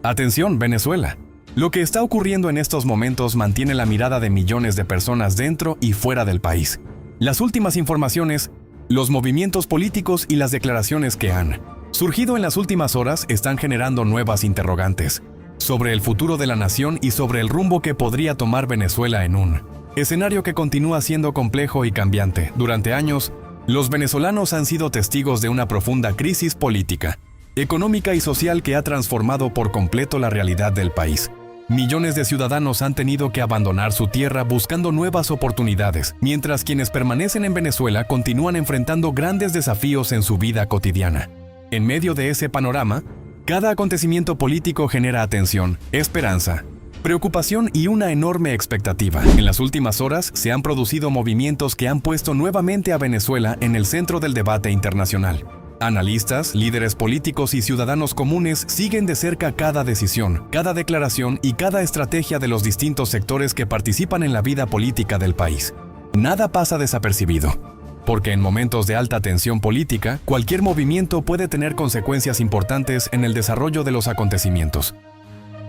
Atención, Venezuela. Lo que está ocurriendo en estos momentos mantiene la mirada de millones de personas dentro y fuera del país. Las últimas informaciones, los movimientos políticos y las declaraciones que han surgido en las últimas horas están generando nuevas interrogantes sobre el futuro de la nación y sobre el rumbo que podría tomar Venezuela en un escenario que continúa siendo complejo y cambiante. Durante años, los venezolanos han sido testigos de una profunda crisis política, económica y social que ha transformado por completo la realidad del país. Millones de ciudadanos han tenido que abandonar su tierra buscando nuevas oportunidades, mientras quienes permanecen en Venezuela continúan enfrentando grandes desafíos en su vida cotidiana. En medio de ese panorama, cada acontecimiento político genera atención, esperanza, preocupación y una enorme expectativa. En las últimas horas se han producido movimientos que han puesto nuevamente a Venezuela en el centro del debate internacional. Analistas, líderes políticos y ciudadanos comunes siguen de cerca cada decisión, cada declaración y cada estrategia de los distintos sectores que participan en la vida política del país. Nada pasa desapercibido, porque en momentos de alta tensión política, cualquier movimiento puede tener consecuencias importantes en el desarrollo de los acontecimientos.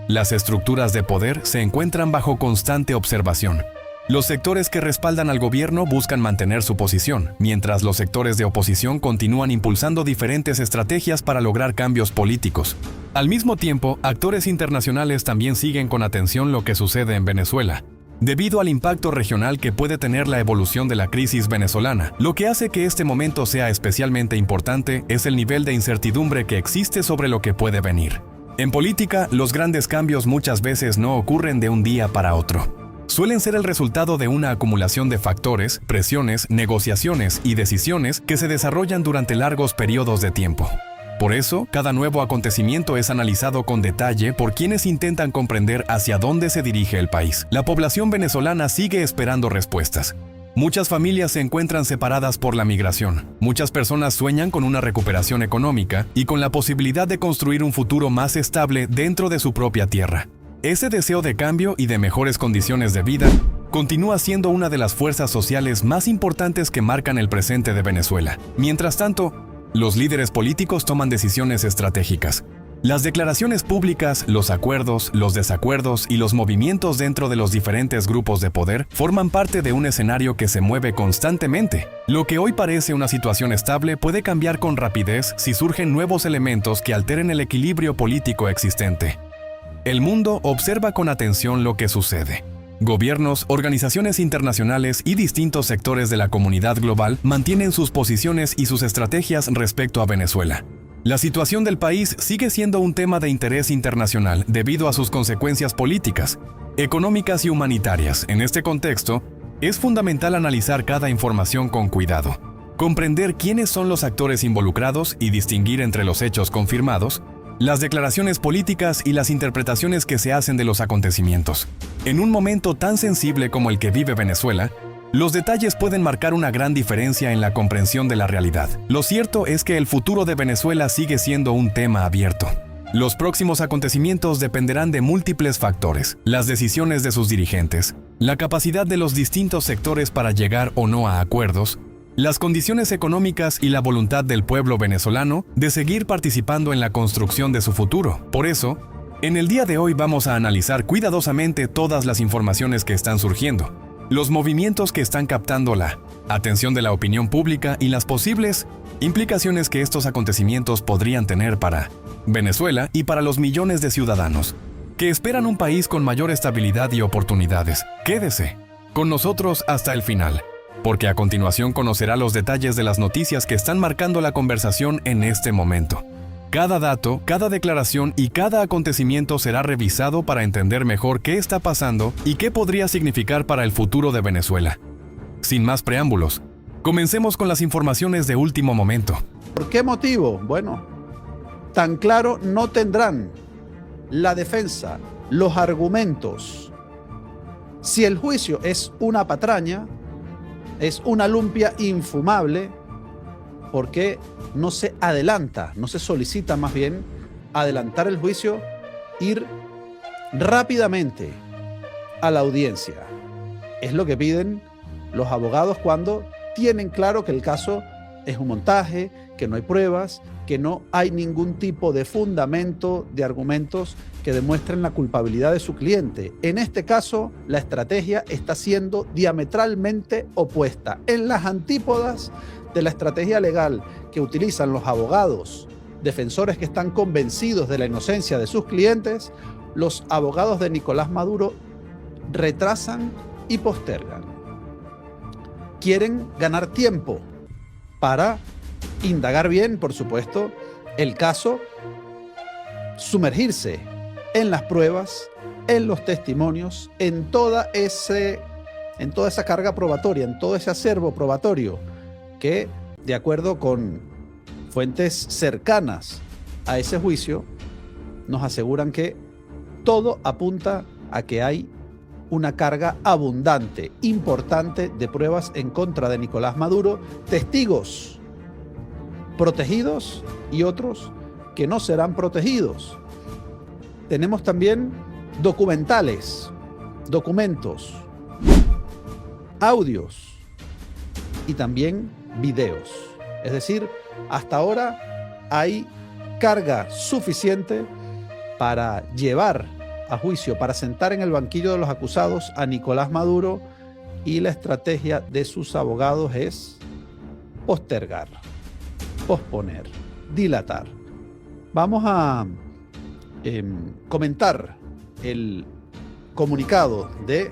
Las estructuras de poder se encuentran bajo constante observación. Los sectores que respaldan al gobierno buscan mantener su posición, mientras los sectores de oposición continúan impulsando diferentes estrategias para lograr cambios políticos. Al mismo tiempo, actores internacionales también siguen con atención lo que sucede en Venezuela, debido al impacto regional que puede tener la evolución de la crisis venezolana. Lo que hace que este momento sea especialmente importante es el nivel de incertidumbre que existe sobre lo que puede venir. En política, los grandes cambios muchas veces no ocurren de un día para otro. Suelen ser el resultado de una acumulación de factores, presiones, negociaciones y decisiones que se desarrollan durante largos periodos de tiempo. Por eso, cada nuevo acontecimiento es analizado con detalle por quienes intentan comprender hacia dónde se dirige el país. La población venezolana sigue esperando respuestas. Muchas familias se encuentran separadas por la migración. Muchas personas sueñan con una recuperación económica y con la posibilidad de construir un futuro más estable dentro de su propia tierra. Ese deseo de cambio y de mejores condiciones de vida continúa siendo una de las fuerzas sociales más importantes que marcan el presente de Venezuela. Mientras tanto, los líderes políticos toman decisiones estratégicas. Las declaraciones públicas, los acuerdos, los desacuerdos y los movimientos dentro de los diferentes grupos de poder forman parte de un escenario que se mueve constantemente. Lo que hoy parece una situación estable puede cambiar con rapidez si surgen nuevos elementos que alteren el equilibrio político existente. El mundo observa con atención lo que sucede. Gobiernos, organizaciones internacionales y distintos sectores de la comunidad global mantienen sus posiciones y sus estrategias respecto a Venezuela. La situación del país sigue siendo un tema de interés internacional debido a sus consecuencias políticas, económicas y humanitarias. En este contexto, es fundamental analizar cada información con cuidado, comprender quiénes son los actores involucrados y distinguir entre los hechos confirmados, las declaraciones políticas y las interpretaciones que se hacen de los acontecimientos. En un momento tan sensible como el que vive Venezuela, los detalles pueden marcar una gran diferencia en la comprensión de la realidad. Lo cierto es que el futuro de Venezuela sigue siendo un tema abierto. Los próximos acontecimientos dependerán de múltiples factores: las decisiones de sus dirigentes, la capacidad de los distintos sectores para llegar o no a acuerdos, las condiciones económicas y la voluntad del pueblo venezolano de seguir participando en la construcción de su futuro. Por eso, en el día de hoy vamos a analizar cuidadosamente todas las informaciones que están surgiendo, los movimientos que están captando la atención de la opinión pública y las posibles implicaciones que estos acontecimientos podrían tener para Venezuela y para los millones de ciudadanos que esperan un país con mayor estabilidad y oportunidades. Quédese con nosotros hasta el final, porque a continuación conocerá los detalles de las noticias que están marcando la conversación en este momento. Cada dato, cada declaración y cada acontecimiento será revisado para entender mejor qué está pasando y qué podría significar para el futuro de Venezuela. Sin más preámbulos, comencemos con las informaciones de último momento. ¿Por qué motivo? Bueno, tan claro no tendrán la defensa, los argumentos. Si el juicio es una patraña, es una lumpia infumable, ¿por qué no se adelanta, no se solicita más bien adelantar el juicio, ir rápidamente a la audiencia? Es lo que piden los abogados cuando tienen claro que el caso es un montaje, que no hay pruebas, que no hay ningún tipo de fundamento de argumentos que demuestren la culpabilidad de su cliente. En este caso, la estrategia está siendo diametralmente opuesta, en las antípodas de la estrategia legal que utilizan los abogados defensores que están convencidos de la inocencia de sus clientes. Los abogados de Nicolás Maduro retrasan y postergan. Quieren ganar tiempo para indagar bien, por supuesto, el caso, sumergirse en las pruebas, en los testimonios, en toda esa carga probatoria, en todo ese acervo probatorio que, de acuerdo con fuentes cercanas a ese juicio, nos aseguran que todo apunta a que hay una carga abundante, importante de pruebas en contra de Nicolás Maduro, testigos protegidos y otros que no serán protegidos. Tenemos también documentales, documentos, audios y también videos. Es decir, hasta ahora hay carga suficiente para llevar a juicio, para sentar en el banquillo de los acusados a Nicolás Maduro, y la estrategia de sus abogados es postergar, posponer, dilatar. Vamos a comentar el comunicado de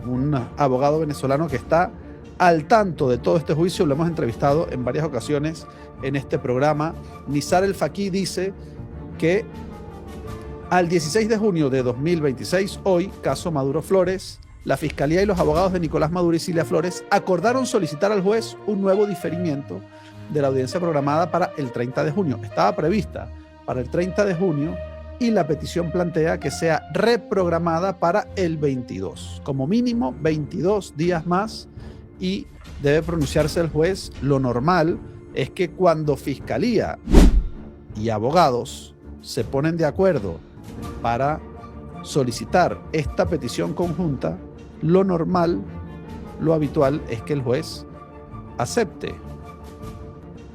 un abogado venezolano que está al tanto de todo este juicio. Lo hemos entrevistado en varias ocasiones en este programa. Nizar El Faqih dice que al 16 de junio de 2026, hoy, caso Maduro Flores, la Fiscalía y los abogados de Nicolás Maduro y Cilia Flores acordaron solicitar al juez un nuevo diferimiento de la audiencia programada para el 30 de junio. Estaba prevista para el 30 de junio y la petición plantea que sea reprogramada para el 22. Como mínimo 22 días más, y debe pronunciarse el juez. Lo normal es que cuando Fiscalía y abogados se ponen de acuerdo para solicitar esta petición conjunta, lo normal, lo habitual es que el juez acepte.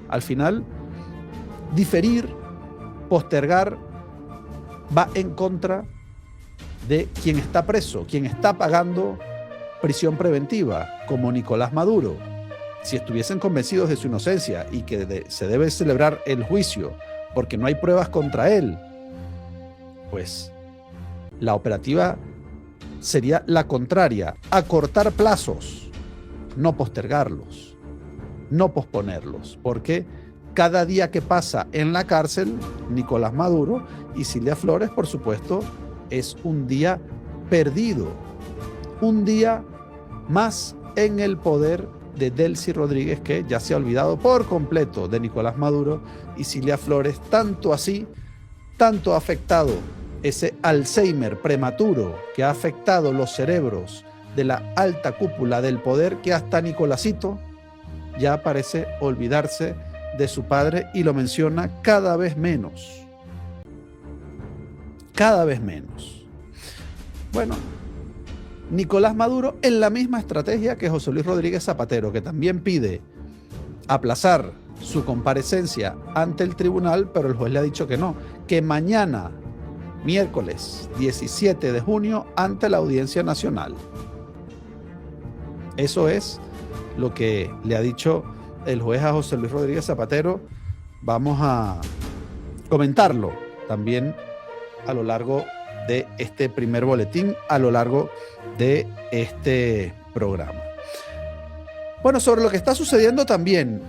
Al final, diferir, postergar, va en contra de quien está preso, quien está pagando prisión preventiva, como Nicolás Maduro. Si estuviesen convencidos de su inocencia y que se debe celebrar el juicio porque no hay pruebas contra él, pues la operativa sería la contraria: acortar plazos, no postergarlos, no posponerlos, porque cada día que pasa en la cárcel, Nicolás Maduro y Cilia Flores, por supuesto, es un día perdido, un día más en el poder de Delcy Rodríguez, que ya se ha olvidado por completo de Nicolás Maduro y Cilia Flores, tanto así, tanto ha afectado ese Alzheimer prematuro que ha afectado los cerebros de la alta cúpula del poder, que hasta Nicolásito ya parece olvidarse de su padre y lo menciona cada vez menos. Cada vez menos. Bueno, Nicolás Maduro en la misma estrategia que José Luis Rodríguez Zapatero, que también pide aplazar su comparecencia ante el tribunal, pero el juez le ha dicho que no, que mañana, miércoles 17 de junio, ante la Audiencia Nacional. Eso es lo que le ha dicho el juez a José Luis Rodríguez Zapatero. Vamos a comentarlo también a lo largo de este primer boletín, a lo largo de este programa. Bueno, sobre lo que está sucediendo también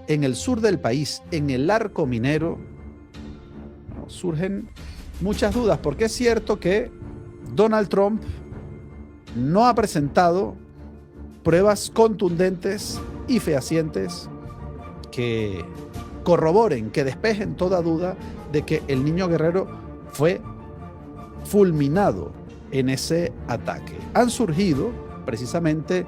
en el sur del país, en el arco minero, surgen muchas dudas, porque es cierto que Donald Trump no ha presentado pruebas contundentes y fehacientes que corroboren, que despejen toda duda de que el niño guerrero fue fulminado en ese ataque. Han surgido precisamente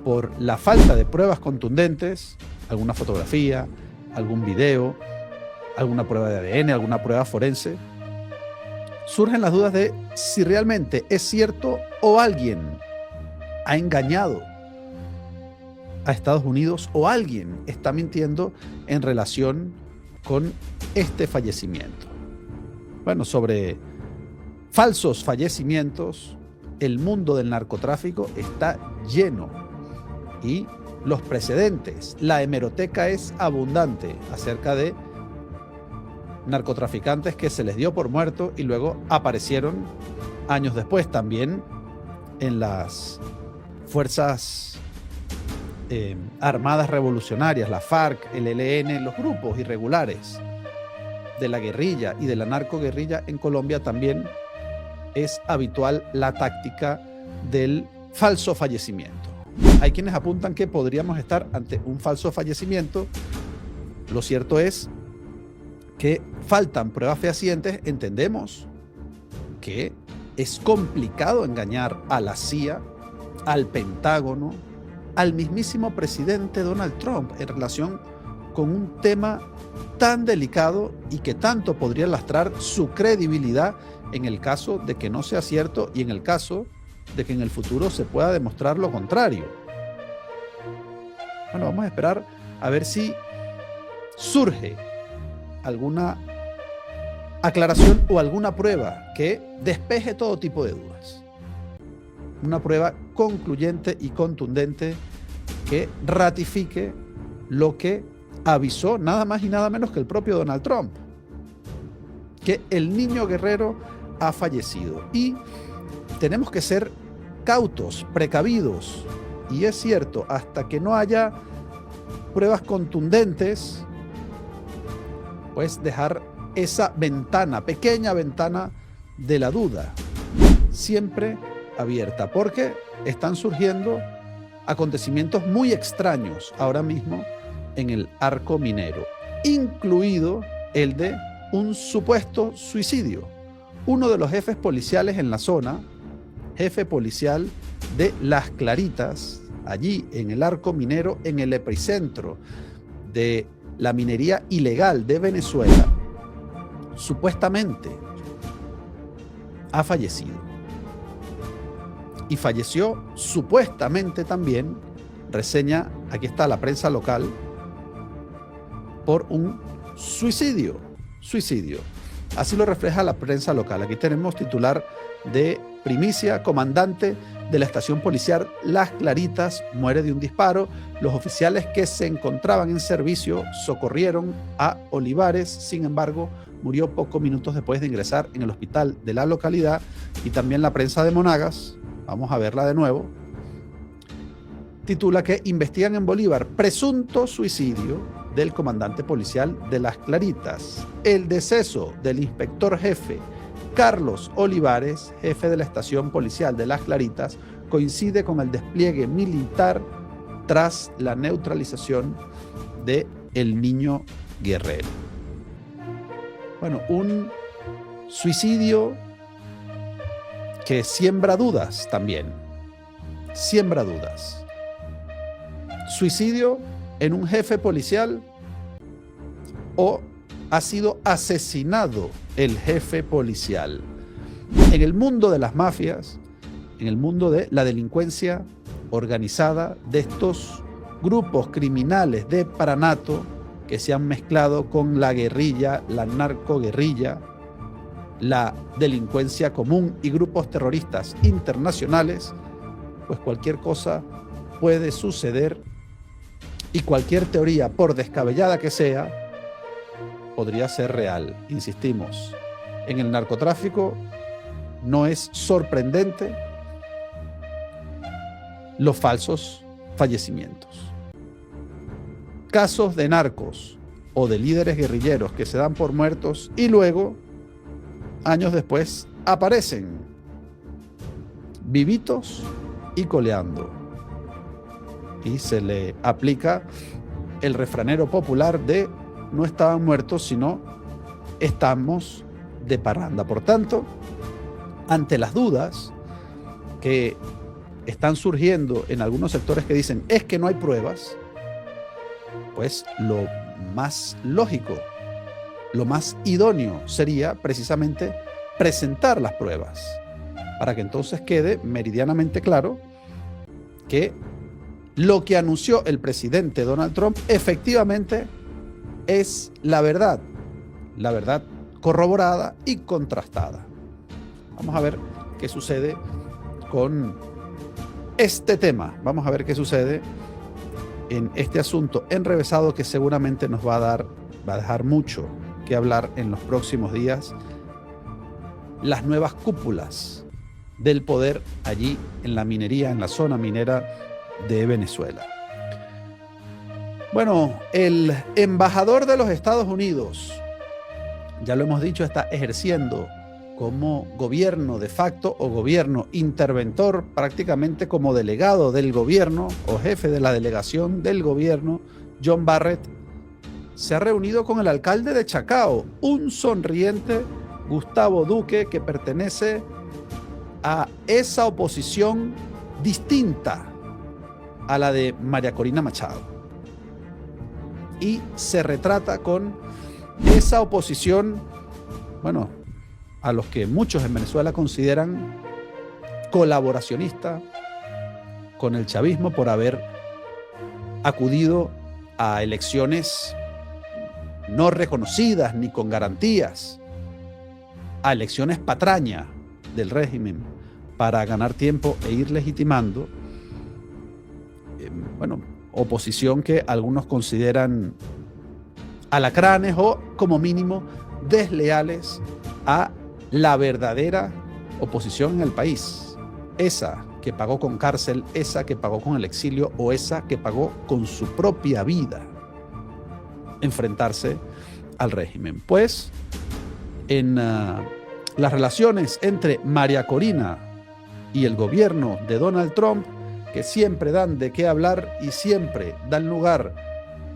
por la falta de pruebas contundentes, alguna fotografía, algún video, alguna prueba de ADN, alguna prueba forense. Surgen las dudas de si realmente es cierto o alguien ha engañado a Estados Unidos o alguien está mintiendo en relación con este fallecimiento. Bueno, sobre falsos fallecimientos, el mundo del narcotráfico está lleno y los precedentes, la hemeroteca es abundante acerca de narcotraficantes que se les dio por muerto y luego aparecieron años después también en las fuerzas armadas revolucionarias, la FARC, el ELN, los grupos irregulares de la guerrilla y de la narcoguerrilla en Colombia. También es habitual la táctica del falso fallecimiento. Hay quienes apuntan que podríamos estar ante un falso fallecimiento. Lo cierto es que faltan pruebas fehacientes. Entendemos que es complicado engañar a la CIA, al Pentágono, al mismísimo presidente Donald Trump en relación con un tema tan delicado y que tanto podría lastrar su credibilidad en el caso de que no sea cierto y en el caso de que en el futuro se pueda demostrar lo contrario. Bueno, vamos a esperar a ver si surge alguna aclaración o alguna prueba que despeje todo tipo de dudas. Una prueba concluyente y contundente que ratifique lo que avisó nada más y nada menos que el propio Donald Trump, que el niño guerrero ha fallecido. Y tenemos que ser cautos, precavidos, y es cierto, hasta que no haya pruebas contundentes, pues dejar esa ventana, pequeña ventana de la duda, siempre abierta, porque están surgiendo acontecimientos muy extraños ahora mismo en el arco minero, incluido el de un supuesto suicidio. Uno de los jefes policiales en la zona, jefe policial de Las Claritas, allí en el arco minero, en el epicentro de la minería ilegal de Venezuela, supuestamente ha fallecido. Y falleció supuestamente también, reseña, aquí está la prensa local, por un suicidio. Así lo refleja la prensa local. Aquí tenemos titular de primicia: comandante de la estación policial Las Claritas muere de un disparo. Los oficiales que se encontraban en servicio socorrieron a Olivares, sin embargo, murió pocos minutos después de ingresar en el hospital de la localidad. Y también la prensa de Monagas, vamos a verla de nuevo, titula que investigan en Bolívar presunto suicidio del comandante policial de Las Claritas. El deceso del inspector jefe Carlos Olivares, jefe de la estación policial de Las Claritas, coincide con el despliegue militar tras la neutralización de el niño guerrero. Bueno, un suicidio que siembra dudas también. Siembra dudas. ¿Suicidio en un jefe policial o ha sido asesinado el jefe policial? En el mundo de las mafias, en el mundo de la delincuencia organizada, de estos grupos criminales de Paranato que se han mezclado con la guerrilla, la narcoguerrilla, la delincuencia común y grupos terroristas internacionales, pues cualquier cosa puede suceder y cualquier teoría, por descabellada que sea, podría ser real. Insistimos, en el narcotráfico no es sorprendente los falsos fallecimientos. Casos de narcos o de líderes guerrilleros que se dan por muertos y luego, años después, aparecen vivitos y coleando. Y se le aplica el refranero popular de no estaban muertos, sino estamos de parranda. Por tanto, ante las dudas que están surgiendo en algunos sectores que dicen es que no hay pruebas, pues lo más lógico, lo más idóneo sería precisamente presentar las pruebas para que entonces quede meridianamente claro que lo que anunció el presidente Donald Trump efectivamente es la verdad corroborada y contrastada. Vamos a ver qué sucede con este tema. Vamos a ver qué sucede en este asunto enrevesado que seguramente nos va a dejar mucho que hablar en los próximos días. Las nuevas cúpulas del poder allí en la minería, en la zona minera de Venezuela. Bueno, el embajador de los Estados Unidos, ya lo hemos dicho, está ejerciendo como gobierno de facto o gobierno interventor, prácticamente como delegado del gobierno o jefe de la delegación del gobierno. John Barrett se ha reunido con el alcalde de Chacao, un sonriente Gustavo Duque, que pertenece a esa oposición distinta a la de María Corina Machado, y se retrata con esa oposición, bueno, a los que muchos en Venezuela consideran colaboracionista con el chavismo por haber acudido a elecciones no reconocidas ni con garantías, a elecciones patraña del régimen para ganar tiempo e ir legitimando, bueno, oposición que algunos consideran alacranes o como mínimo desleales a la verdadera oposición en el país, esa que pagó con cárcel, esa que pagó con el exilio o esa que pagó con su propia vida enfrentarse al régimen. Pues en las relaciones entre María Corina y el gobierno de Donald Trump, que siempre dan de qué hablar y siempre dan lugar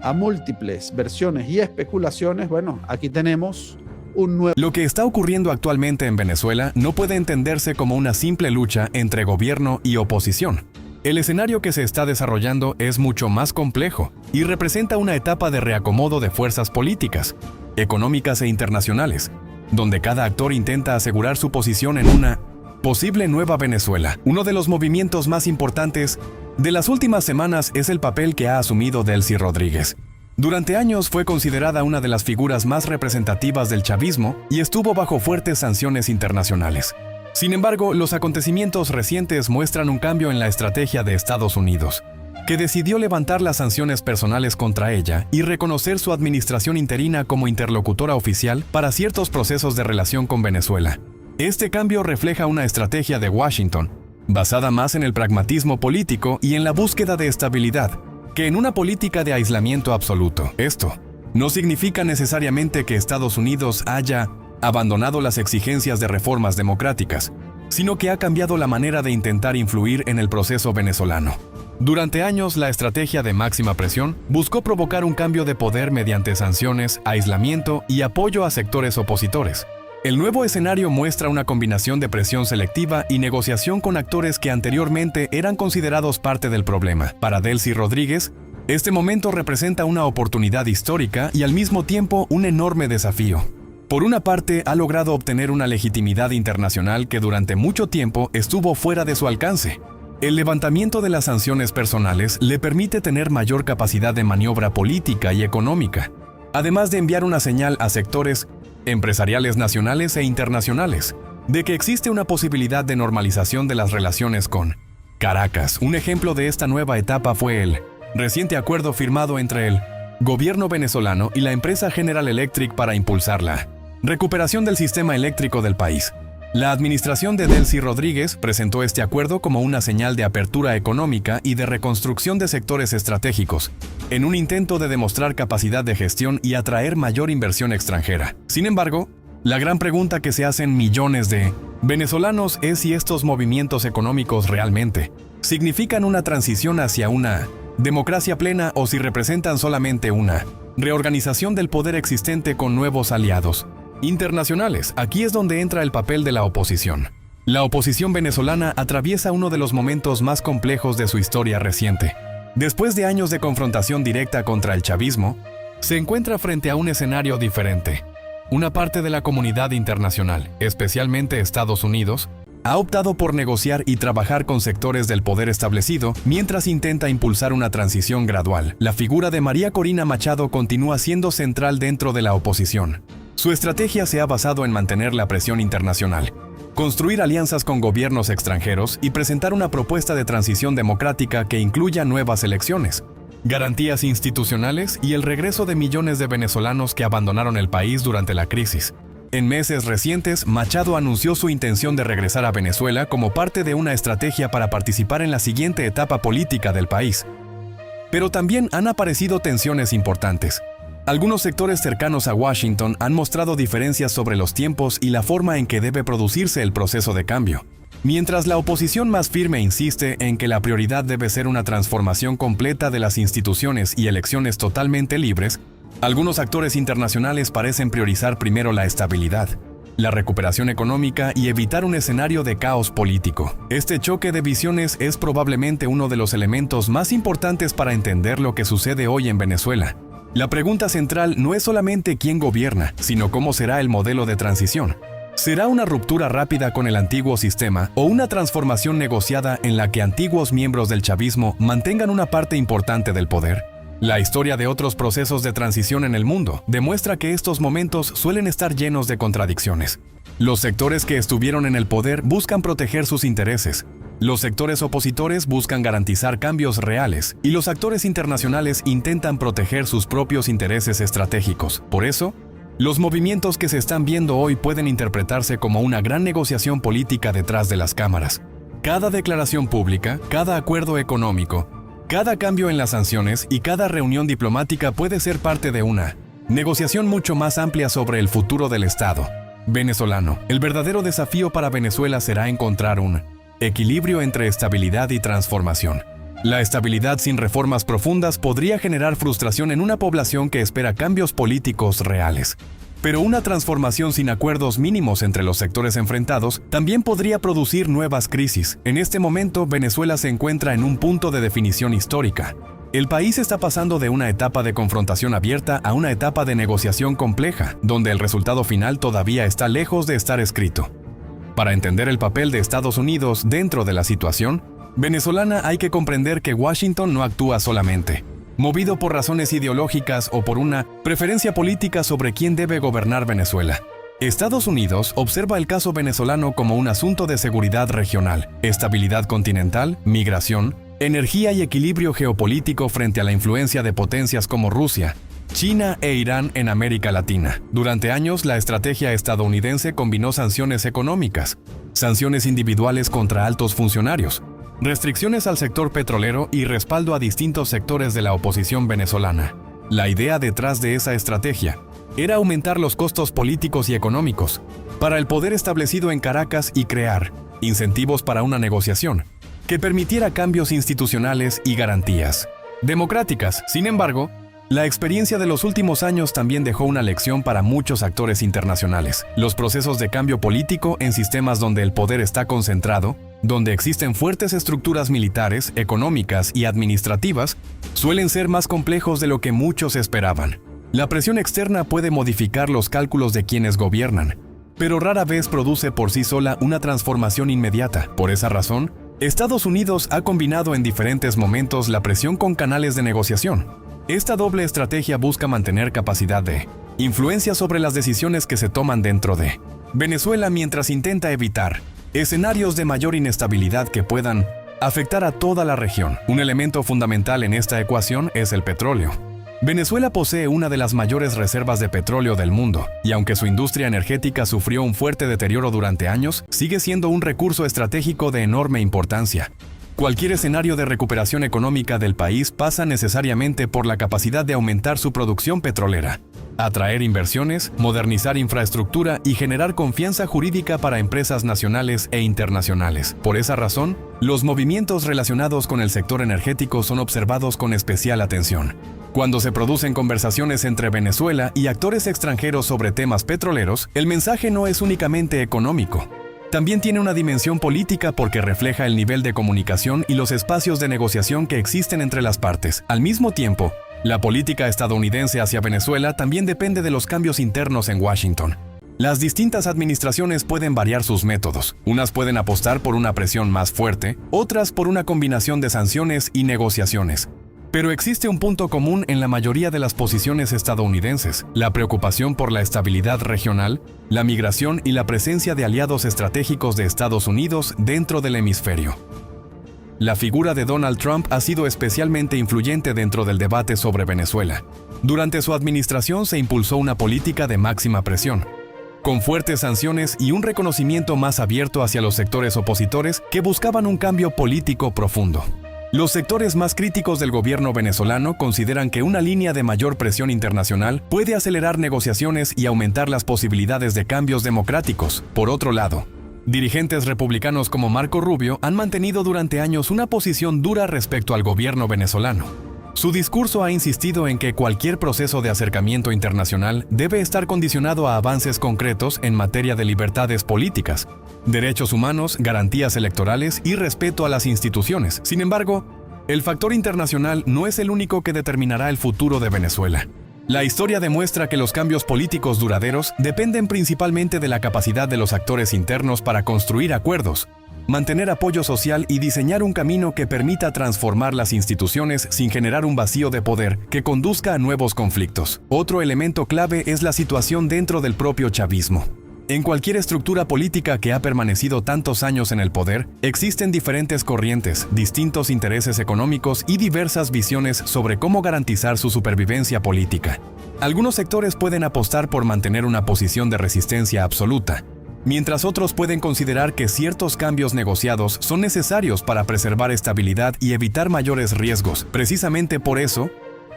a múltiples versiones y especulaciones, bueno, aquí tenemos un nuevo... Lo que está ocurriendo actualmente en Venezuela no puede entenderse como una simple lucha entre gobierno y oposición. El escenario que se está desarrollando es mucho más complejo y representa una etapa de reacomodo de fuerzas políticas, económicas e internacionales, donde cada actor intenta asegurar su posición en una posible nueva Venezuela. Uno de los movimientos más importantes de las últimas semanas es el papel que ha asumido Delcy Rodríguez. Durante años fue considerada una de las figuras más representativas del chavismo y estuvo bajo fuertes sanciones internacionales. Sin embargo, los acontecimientos recientes muestran un cambio en la estrategia de Estados Unidos, que decidió levantar las sanciones personales contra ella y reconocer su administración interina como interlocutora oficial para ciertos procesos de relación con Venezuela. Este cambio refleja una estrategia de Washington, basada más en el pragmatismo político y en la búsqueda de estabilidad, que en una política de aislamiento absoluto. Esto no significa necesariamente que Estados Unidos haya abandonado las exigencias de reformas democráticas, sino que ha cambiado la manera de intentar influir en el proceso venezolano. Durante años, la estrategia de máxima presión buscó provocar un cambio de poder mediante sanciones, aislamiento y apoyo a sectores opositores. El nuevo escenario muestra una combinación de presión selectiva y negociación con actores que anteriormente eran considerados parte del problema. Para Delcy Rodríguez, este momento representa una oportunidad histórica y al mismo tiempo un enorme desafío. Por una parte, ha logrado obtener una legitimidad internacional que durante mucho tiempo estuvo fuera de su alcance. El levantamiento de las sanciones personales le permite tener mayor capacidad de maniobra política y económica, además de enviar una señal a sectores empresariales nacionales e internacionales de que existe una posibilidad de normalización de las relaciones con Caracas. Un ejemplo de esta nueva etapa fue el reciente acuerdo firmado entre el gobierno venezolano y la empresa General Electric para impulsar la recuperación del sistema eléctrico del país. La administración de Delcy Rodríguez presentó este acuerdo como una señal de apertura económica y de reconstrucción de sectores estratégicos, en un intento de demostrar capacidad de gestión y atraer mayor inversión extranjera. Sin embargo, la gran pregunta que se hacen millones de venezolanos es si estos movimientos económicos realmente significan una transición hacia una democracia plena o si representan solamente una reorganización del poder existente con nuevos aliados internacionales. Aquí es donde entra el papel de la oposición. La oposición venezolana atraviesa uno de los momentos más complejos de su historia reciente. Después de años de confrontación directa contra el chavismo, se encuentra frente a un escenario diferente. Una parte de la comunidad internacional, especialmente Estados Unidos, ha optado por negociar y trabajar con sectores del poder establecido mientras intenta impulsar una transición gradual. La figura de María Corina Machado continúa siendo central dentro de la oposición. Su estrategia se ha basado en mantener la presión internacional, construir alianzas con gobiernos extranjeros y presentar una propuesta de transición democrática que incluya nuevas elecciones, garantías institucionales y el regreso de millones de venezolanos que abandonaron el país durante la crisis. En meses recientes, Machado anunció su intención de regresar a Venezuela como parte de una estrategia para participar en la siguiente etapa política del país. Pero también han aparecido tensiones importantes. Algunos sectores cercanos a Washington han mostrado diferencias sobre los tiempos y la forma en que debe producirse el proceso de cambio. Mientras la oposición más firme insiste en que la prioridad debe ser una transformación completa de las instituciones y elecciones totalmente libres, algunos actores internacionales parecen priorizar primero la estabilidad, la recuperación económica y evitar un escenario de caos político. Este choque de visiones es probablemente uno de los elementos más importantes para entender lo que sucede hoy en Venezuela. La pregunta central no es solamente quién gobierna, sino cómo será el modelo de transición. ¿Será una ruptura rápida con el antiguo sistema o una transformación negociada en la que antiguos miembros del chavismo mantengan una parte importante del poder? La historia de otros procesos de transición en el mundo demuestra que estos momentos suelen estar llenos de contradicciones. Los sectores que estuvieron en el poder buscan proteger sus intereses. Los sectores opositores buscan garantizar cambios reales y los actores internacionales intentan proteger sus propios intereses estratégicos. Por eso, los movimientos que se están viendo hoy pueden interpretarse como una gran negociación política detrás de las cámaras. Cada declaración pública, cada acuerdo económico, cada cambio en las sanciones y cada reunión diplomática puede ser parte de una negociación mucho más amplia sobre el futuro del Estado venezolano. El verdadero desafío para Venezuela será encontrar un equilibrio entre estabilidad y transformación. La estabilidad sin reformas profundas podría generar frustración en una población que espera cambios políticos reales. Pero una transformación sin acuerdos mínimos entre los sectores enfrentados también podría producir nuevas crisis. En este momento, Venezuela se encuentra en un punto de definición histórica. El país está pasando de una etapa de confrontación abierta a una etapa de negociación compleja, donde el resultado final todavía está lejos de estar escrito. Para entender el papel de Estados Unidos dentro de la situación venezolana, hay que comprender que Washington no actúa solamente movido por razones ideológicas o por una preferencia política sobre quién debe gobernar Venezuela. Estados Unidos observa el caso venezolano como un asunto de seguridad regional, estabilidad continental, migración, energía y equilibrio geopolítico frente a la influencia de potencias como Rusia, China e Irán en América Latina. Durante años, la estrategia estadounidense combinó sanciones económicas, sanciones individuales contra altos funcionarios, restricciones al sector petrolero y respaldo a distintos sectores de la oposición venezolana. La idea detrás de esa estrategia era aumentar los costos políticos y económicos para el poder establecido en Caracas y crear incentivos para una negociación que permitiera cambios institucionales y garantías democráticas. Sin embargo, la experiencia de los últimos años también dejó una lección para muchos actores internacionales. Los procesos de cambio político en sistemas donde el poder está concentrado, donde existen fuertes estructuras militares, económicas y administrativas, suelen ser más complejos de lo que muchos esperaban. La presión externa puede modificar los cálculos de quienes gobiernan, pero rara vez produce por sí sola una transformación inmediata. Por esa razón, Estados Unidos ha combinado en diferentes momentos la presión con canales de negociación. Esta doble estrategia busca mantener capacidad de influencia sobre las decisiones que se toman dentro de Venezuela mientras intenta evitar escenarios de mayor inestabilidad que puedan afectar a toda la región. Un elemento fundamental en esta ecuación es el petróleo. Venezuela posee una de las mayores reservas de petróleo del mundo, y aunque su industria energética sufrió un fuerte deterioro durante años, sigue siendo un recurso estratégico de enorme importancia. Cualquier escenario de recuperación económica del país pasa necesariamente por la capacidad de aumentar su producción petrolera, atraer inversiones, modernizar infraestructura y generar confianza jurídica para empresas nacionales e internacionales. Por esa razón, los movimientos relacionados con el sector energético son observados con especial atención. Cuando se producen conversaciones entre Venezuela y actores extranjeros sobre temas petroleros, el mensaje no es únicamente económico. También tiene una dimensión política porque refleja el nivel de comunicación y los espacios de negociación que existen entre las partes. Al mismo tiempo, la política estadounidense hacia Venezuela también depende de los cambios internos en Washington. Las distintas administraciones pueden variar sus métodos. Unas pueden apostar por una presión más fuerte, otras por una combinación de sanciones y negociaciones. Pero existe un punto común en la mayoría de las posiciones estadounidenses: la preocupación por la estabilidad regional, la migración y la presencia de aliados estratégicos de Estados Unidos dentro del hemisferio. La figura de Donald Trump ha sido especialmente influyente dentro del debate sobre Venezuela. Durante su administración se impulsó una política de máxima presión, con fuertes sanciones y un reconocimiento más abierto hacia los sectores opositores que buscaban un cambio político profundo. Los sectores más críticos del gobierno venezolano consideran que una línea de mayor presión internacional puede acelerar negociaciones y aumentar las posibilidades de cambios democráticos. Por otro lado, dirigentes republicanos como Marco Rubio han mantenido durante años una posición dura respecto al gobierno venezolano. Su discurso ha insistido en que cualquier proceso de acercamiento internacional debe estar condicionado a avances concretos en materia de libertades políticas, derechos humanos, garantías electorales y respeto a las instituciones. Sin embargo, el factor internacional no es el único que determinará el futuro de Venezuela. La historia demuestra que los cambios políticos duraderos dependen principalmente de la capacidad de los actores internos para construir acuerdos, mantener apoyo social y diseñar un camino que permita transformar las instituciones sin generar un vacío de poder que conduzca a nuevos conflictos. Otro elemento clave es la situación dentro del propio chavismo. En cualquier estructura política que ha permanecido tantos años en el poder, existen diferentes corrientes, distintos intereses económicos y diversas visiones sobre cómo garantizar su supervivencia política. Algunos sectores pueden apostar por mantener una posición de resistencia absoluta, mientras otros pueden considerar que ciertos cambios negociados son necesarios para preservar estabilidad y evitar mayores riesgos. Precisamente por eso,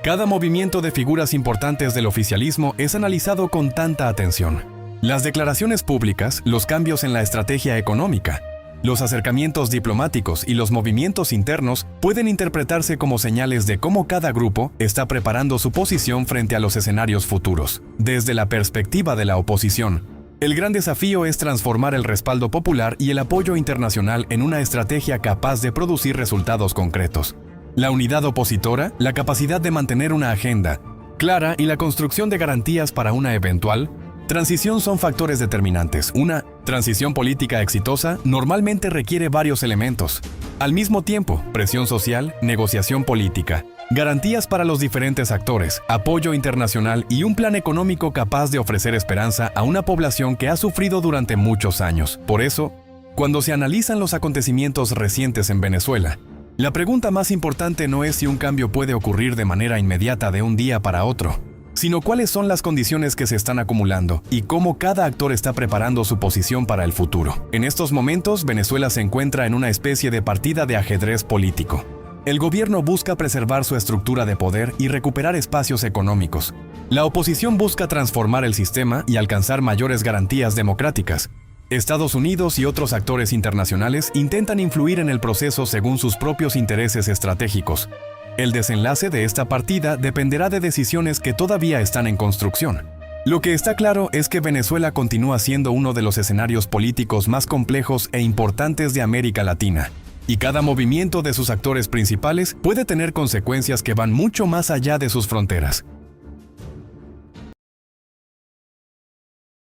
cada movimiento de figuras importantes del oficialismo es analizado con tanta atención. Las declaraciones públicas, los cambios en la estrategia económica, los acercamientos diplomáticos y los movimientos internos pueden interpretarse como señales de cómo cada grupo está preparando su posición frente a los escenarios futuros. Desde la perspectiva de la oposición, el gran desafío es transformar el respaldo popular y el apoyo internacional en una estrategia capaz de producir resultados concretos. La unidad opositora, la capacidad de mantener una agenda clara y la construcción de garantías para una eventual transición son factores determinantes. Una transición política exitosa normalmente requiere varios elementos. Al mismo tiempo, presión social, negociación política, garantías para los diferentes actores, apoyo internacional y un plan económico capaz de ofrecer esperanza a una población que ha sufrido durante muchos años. Por eso, cuando se analizan los acontecimientos recientes en Venezuela, la pregunta más importante no es si un cambio puede ocurrir de manera inmediata de un día para otro, sino cuáles son las condiciones que se están acumulando y cómo cada actor está preparando su posición para el futuro. En estos momentos, Venezuela se encuentra en una especie de partida de ajedrez político. El gobierno busca preservar su estructura de poder y recuperar espacios económicos. La oposición busca transformar el sistema y alcanzar mayores garantías democráticas. Estados Unidos y otros actores internacionales intentan influir en el proceso según sus propios intereses estratégicos. El desenlace de esta partida dependerá de decisiones que todavía están en construcción. Lo que está claro es que Venezuela continúa siendo uno de los escenarios políticos más complejos e importantes de América Latina, y cada movimiento de sus actores principales puede tener consecuencias que van mucho más allá de sus fronteras.